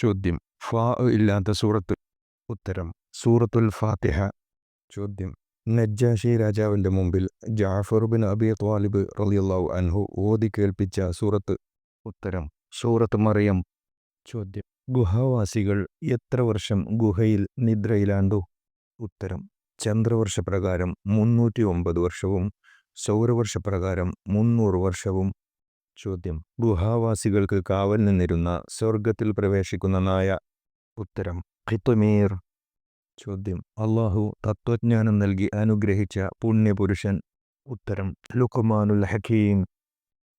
ചോദ്യം. ഫാ ഇല്ലാത്ത സൂറത്ത്. ഉത്തരം സൂറത്തുൽ ഫാത്തിഹ. ചോദ്യം. നജ്ജാശി രാജാവിൻ്റെ മുമ്പിൽ ജാഫർ ബിൻ അബി ത്വാലിബ് റളിയല്ലാഹു അൻഹു ഓതി കേൾപ്പിച്ച സൂറത്ത്. ഉത്തരം സൂറത്ത് മറിയം. ചോദ്യം. ഗുഹാവാസികൾ എത്ര വർഷം ഗുഹയിൽ നിദ്രയിലാണ്ടു? ഉത്തരം ചന്ദ്രവർഷപ്രകാരം 309 വർഷവും സൗരവർഷപ്രകാരം 300 വർഷവും. ചോദ്യം. ഗുഹാവാസികൾക്ക് കാവൽ നിന്നിരുന്ന സ്വർഗത്തിൽ പ്രവേശിക്കുന്ന നായ. ഉത്തരം ഖിത്മീർ. ചോദ്യം. അള്ളാഹു തത്വജ്ഞാനം നൽകി അനുഗ്രഹിച്ച പുണ്യപുരുഷൻ. ഉത്തരം ലുഖ്മാനുൽ ഹക്കീം.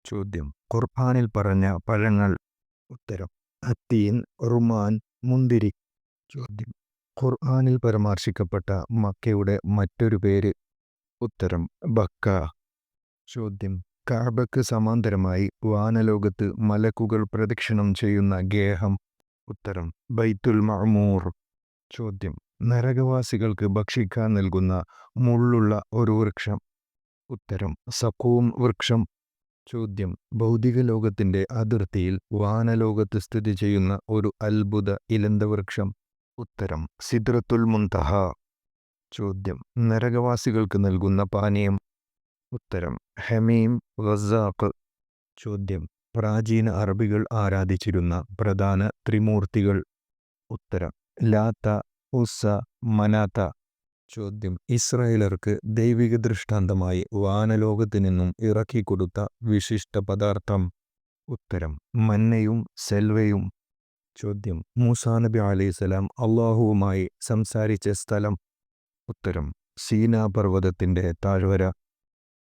ചോദ്യം. ഖുർആനിൽ പറഞ്ഞ പഴങ്ങൾ. ഉത്തരം അത്തീൻ, റുമാൻ, മുന്തിരി. ചോദ്യം. ഖുർആനിൽ പരാമർശിക്കപ്പെട്ട മക്കയുടെ മറ്റൊരു പേര്. ഉത്തരം ബക്ക. ചോദ്യം. കഅബക്ക് സമാന്തരമായി വാനലോകത്ത് മലക്കുകൾ പ്രദക്ഷിണം ചെയ്യുന്ന ഗേഹം. ഉത്തരം ബൈത്തുൽ മഅമൂർ. ചോദ്യം. നരകവാസികൾക്ക് ഭക്ഷിക്കാൻ നൽകുന്ന മുള്ളുള്ള ഒരു വൃക്ഷം. ഉത്തരം സഖൂം വൃക്ഷം. ചോദ്യം. ഭൗതിക ലോകത്തിൻ്റെ അതിർത്തിയിൽ വാനലോകത്ത് സ്ഥിതി ചെയ്യുന്ന ഒരു അത്ഭുത ഇലന്തവൃക്ഷം. ഉത്തരം സിദ്റത്തുൽ മുൻതഹ. ചോദ്യം. നരകവാസികൾക്ക് നൽകുന്ന പാനീയം. ഉത്തരം ഹമീം ഗസാഖ്. ചോദ്യം. പ്രാചീന അറബികൾ ആരാധിച്ചിരുന്ന പ്രധാന ത്രിമൂർത്തികൾ. ഉത്തരം ലാത്ത, ഉസ്സ, മനാത്ത. ചോദ്യം. ഇസ്രായേലർക്ക് ദൈവിക ദൃഷ്ടാന്തമായി വാനലോകത്തു നിന്നും ഇറക്കിക്കൊടുത്ത വിശിഷ്ട പദാർത്ഥം. ഉത്തരം മന്നയും സെൽവയും. ചോദ്യം. മൂസാ നബി അലൈഹിസ്സലാം അള്ളാഹുവുമായി സംസാരിച്ച സ്ഥലം. ഉത്തരം സീനാ പർവ്വതത്തിൻ്റെ താഴ്വര.